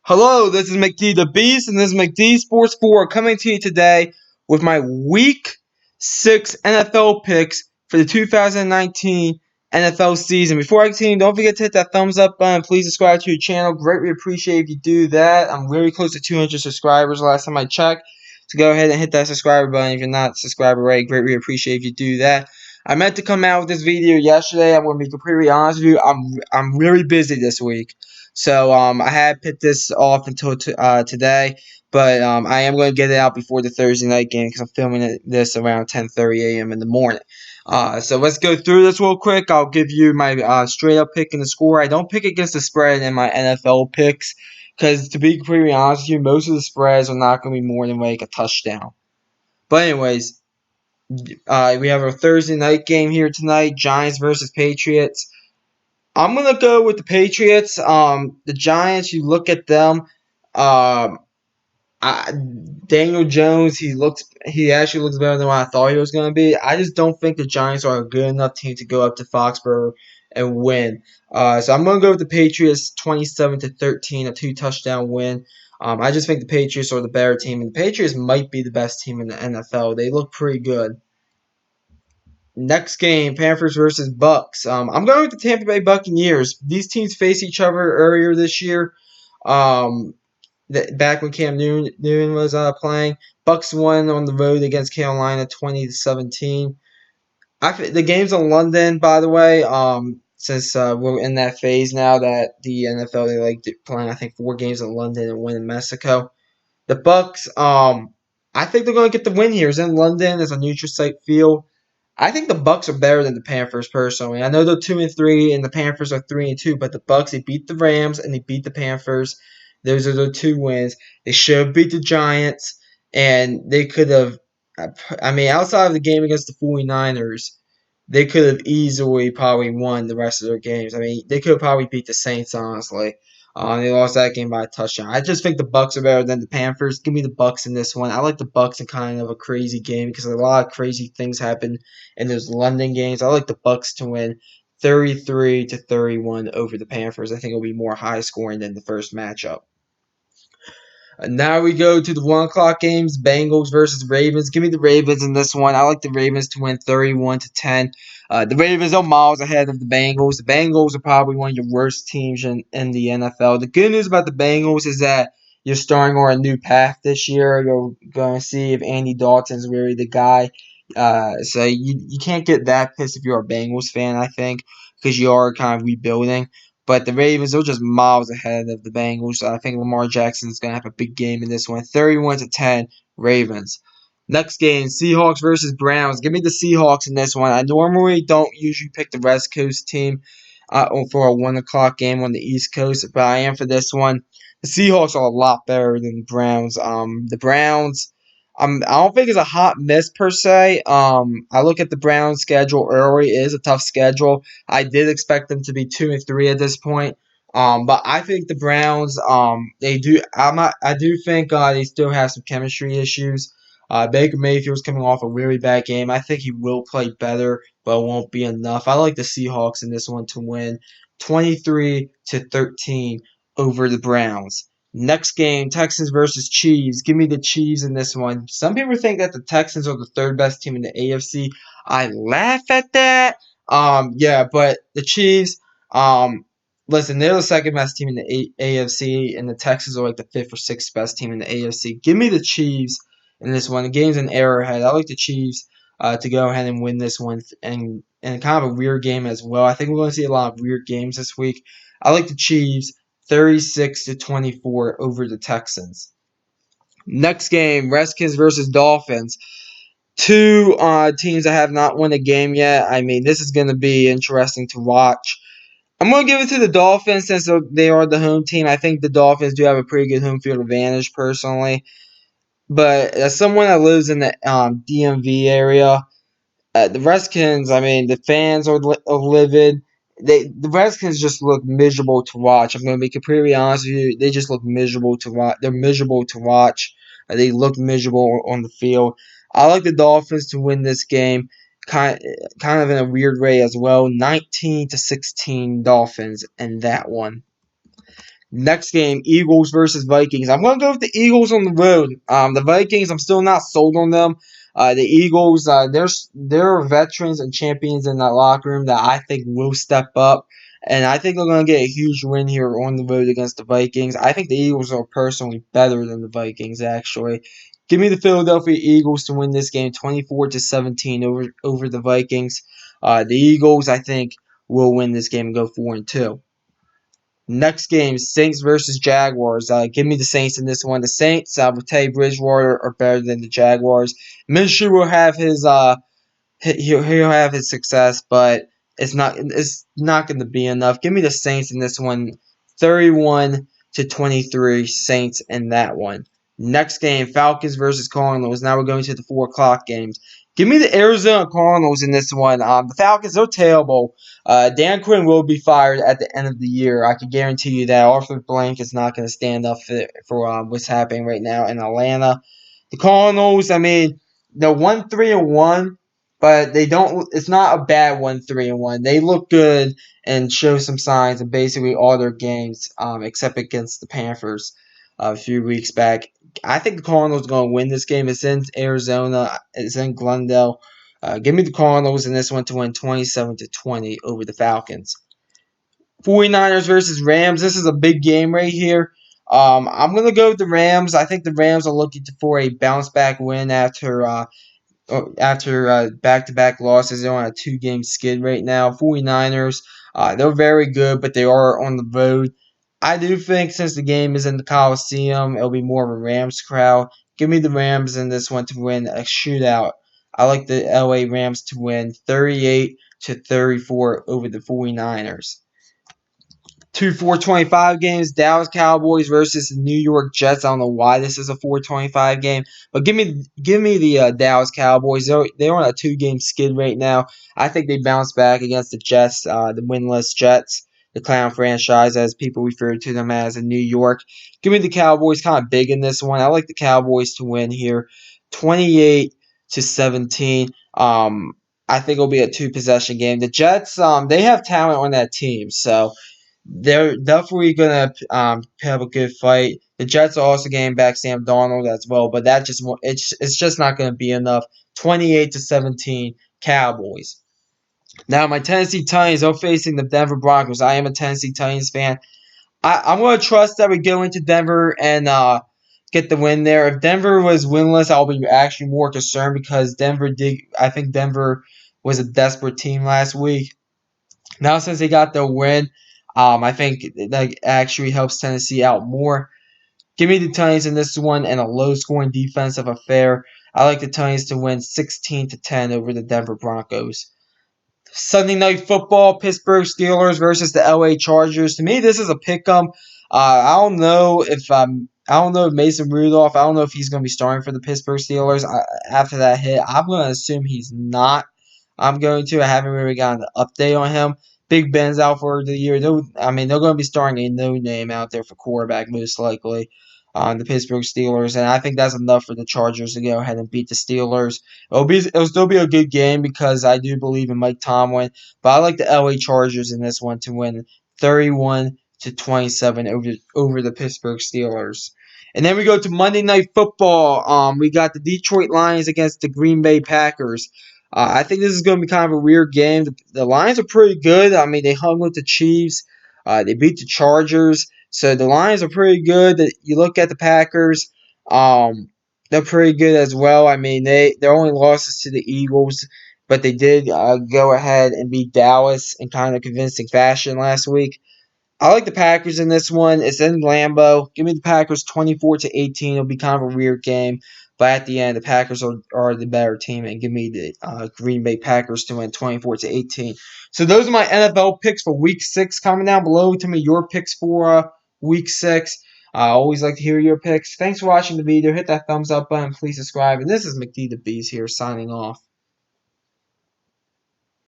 Hello, this is McD the Beast, and this is McD Sports 4 coming to you today with my Week 6 NFL picks for the 2019 NFL season. Before I continue, don't forget to hit that thumbs up button. Please subscribe to your channel. Greatly appreciate if you do that. I'm very close to 200 subscribers last time I checked. So go ahead and hit that subscriber button if you're not subscribed already. Greatly appreciate if you do that. I meant to come out with this video yesterday. I'm going to be completely honest with you. I'm really busy this week. So I had put this off until today, but I am going to get it out before the Thursday night game because I'm filming this around 10:30 a.m. in the morning. So let's go through this real quick. I'll give you my straight up pick and the score. I don't pick against the spread in my NFL picks because, to be completely honest with you, most of the spreads are not going to be more than like a touchdown. But anyways, we have our Thursday night game here tonight: Giants versus Patriots. I'm gonna go with the Patriots. The Giants. You look at them. Um, Daniel Jones. He actually looks better than what I thought he was gonna be. I just don't think the Giants are a good enough team to go up to Foxborough and win. So I'm gonna go with the Patriots, 27-13, a 2-touchdown win. I just think the Patriots are the better team, and the Patriots might be the best team in the NFL. They look pretty good. Next game, Panthers versus Bucks. I'm going with the Tampa Bay Buccaneers. These teams faced each other earlier this year. Um, back when Cam Newton was playing, Bucks won on the road against Carolina, 20-17. The game's in London, by the way. Since we're in that phase now that the NFL they like playing, I think 4 games in London and 1 in Mexico. The Bucks. I think they're going to get the win here. It's in London. It's a neutral site field. I think the Bucks are better than the Panthers personally. I know they're 2-3 and the Panthers are 3-2, but the Bucks they beat the Rams and they beat the Panthers. Those are the 2 wins. They should have beat the Giants, and they could have. I mean, outside of the game against the 49ers, they could have easily probably won the rest of their games. I mean, they could have probably beat the Saints honestly. They lost that game by a touchdown. I just think the Bucks are better than the Panthers. Give me the Bucks in this one. I like the Bucks in kind of a crazy game because a lot of crazy things happen in those London games. I like the Bucks to win 33-31 over the Panthers. I think it'll be more high scoring than the first matchup. Now we go to the 1 o'clock games, Bengals versus Ravens. Give me the Ravens in this one. I like the Ravens to win 31-10. The Ravens are miles ahead of the Bengals. The Bengals are probably one of your worst teams in the NFL. The good news about the Bengals is that you're starting on a new path this year. You're going to see if Andy Dalton's really the guy. So you can't get that pissed if you're a Bengals fan, I think, because you are kind of rebuilding. But the Ravens are just miles ahead of the Bengals. So I think Lamar Jackson is going to have a big game in this one. 31-10 Ravens. Next game, Seahawks versus Browns. Give me the Seahawks in this one. I normally don't usually pick the West Coast team for a 1 o'clock game on the East Coast, but I am for this one. The Seahawks are a lot better than the Browns. The Browns, I don't think it's a hot miss per se. I look at the Browns' schedule early. It is a tough schedule. I did expect them to be 2-3 at this point. But I think the Browns, they do. I do think they still have some chemistry issues. Baker Mayfield's coming off a really bad game. I think he will play better, but it won't be enough. I like the Seahawks in this one to win 23-13 over the Browns. Next game, Texans versus Chiefs. Give me the Chiefs in this one. Some people think that the Texans are the 3rd best team in the AFC. I laugh at that. Yeah, but the Chiefs, listen, they're the 2nd best team in the AFC, and the Texans are like the 5th or 6th best team in the AFC. Give me the Chiefs in this one. The game's an Arrowhead. I like the Chiefs to go ahead and win this one, and kind of a weird game as well. I think we're going to see a lot of weird games this week. I like the Chiefs 36-24 over the Texans. Next game, Redskins versus Dolphins. 2 teams that have not won a game yet. I mean, this is going to be interesting to watch. I'm going to give it to the Dolphins since they are the home team. I think the Dolphins do have a pretty good home field advantage personally. But as someone that lives in the DMV area, the Redskins, I mean, the fans are livid. The Redskins just look miserable to watch. I'm going to be completely honest with you. They just look miserable to watch. They're miserable to watch. They look miserable on the field. I like the Dolphins to win this game, kind of in a weird way as well. 19-16 Dolphins in that one. Next game, Eagles versus Vikings. I'm going to go with the Eagles on the road. The Vikings, I'm still not sold on them. The Eagles, there are veterans and champions in that locker room that I think will step up. And I think they're going to get a huge win here on the road against the Vikings. I think the Eagles are personally better than the Vikings, actually. Give me the Philadelphia Eagles to win this game 24-17 over the Vikings. The Eagles, I think, will win this game and go 4-2. Next game, Saints versus Jaguars. Give me the Saints in this one. The Saints, with Teddy Bridgewater, are better than the Jaguars. Minshew will have his he'll have his success, but it's not going to be enough. Give me the Saints in this one, 31-23 Saints in that one. Next game, Falcons versus Cardinals. Now we're going to the 4 o'clock games. Give me the Arizona Cardinals in this one. The Falcons, they're terrible. Dan Quinn will be fired at the end of the year. I can guarantee you that. Arthur Blank is not going to stand up for what's happening right now in Atlanta. The Cardinals, I mean, they're 1-3-1, but they don't. It's not a bad 1-3-1. They look good and show some signs in basically all their games, except against the Panthers a few weeks back. I think the Cardinals are going to win this game. It's in Arizona. It's in Glendale. Give me the Cardinals in this one to win 27-20 over the Falcons. 49ers versus Rams. This is a big game right here. I'm going to go with the Rams. I think the Rams are looking for a bounce back win after back-to-back losses. They're on a 2-game skid right now. 49ers, they're very good, but they are on the road. I do think since the game is in the Coliseum, it'll be more of a Rams crowd. Give me the Rams in this one to win a shootout. I like the LA Rams to win 38-34 over the 49ers. Two 425 games, Dallas Cowboys versus the New York Jets. I don't know why this is a 425 game, but give me the Dallas Cowboys. They're on a 2-game skid right now. I think they bounce back against the Jets, the winless Jets, the clown franchise, as people refer to them as in New York. Give me the Cowboys, kind of big in this one. I like the Cowboys to win here, 28-17. I think it'll be a 2-possession game. The Jets, they have talent on that team, so they're definitely gonna have a good fight. The Jets are also getting back Sam Darnold as well, but it's just not gonna be enough. 28-17 Cowboys. Now my Tennessee Titans are facing the Denver Broncos. I am a Tennessee Titans fan. I'm gonna trust that we go into Denver and get the win there. If Denver was winless, I'll be actually more concerned because Denver did. I think Denver was a desperate team last week. Now, since they got the win, I think that actually helps Tennessee out more. Give me the Titans in this one and a low-scoring defensive affair. I like the Titans to win 16-10 over the Denver Broncos. Sunday Night Football, Pittsburgh Steelers versus the LA Chargers. To me, this is a pick-em. I don't know if Mason Rudolph. I don't know if he's going to be starting for the Pittsburgh Steelers after that hit. I'm going to assume he's not. I haven't really gotten an update on him. Big Ben's out for the year. They're going to be starting a no name out there for quarterback most likely on the Pittsburgh Steelers, and I think that's enough for the Chargers to go ahead and beat the Steelers. It'll still be a good game because I do believe in Mike Tomlin, but I like the LA Chargers in this one to win 31-27 over the Pittsburgh Steelers. And then we go to Monday Night Football. We got the Detroit Lions against the Green Bay Packers. I think this is going to be kind of a weird game. The Lions are pretty good. I mean, they hung with the Chiefs. They beat the Chargers. So the Lions are pretty good. You look at the Packers, they're pretty good as well. I mean, their only losses to the Eagles, but they did go ahead and beat Dallas in kind of convincing fashion last week. I like the Packers in this one. It's in Lambeau. Give me the Packers 24-18. It'll be kind of a weird game, but at the end, the Packers are the better team, and give me the Green Bay Packers to win 24-18. So those are my NFL picks for Week 6. Comment down below. Tell me your picks for Week 6. I always like to hear your picks. Thanks for watching the video. Hit that thumbs up button. Please subscribe. And this is McD the Bees here signing off.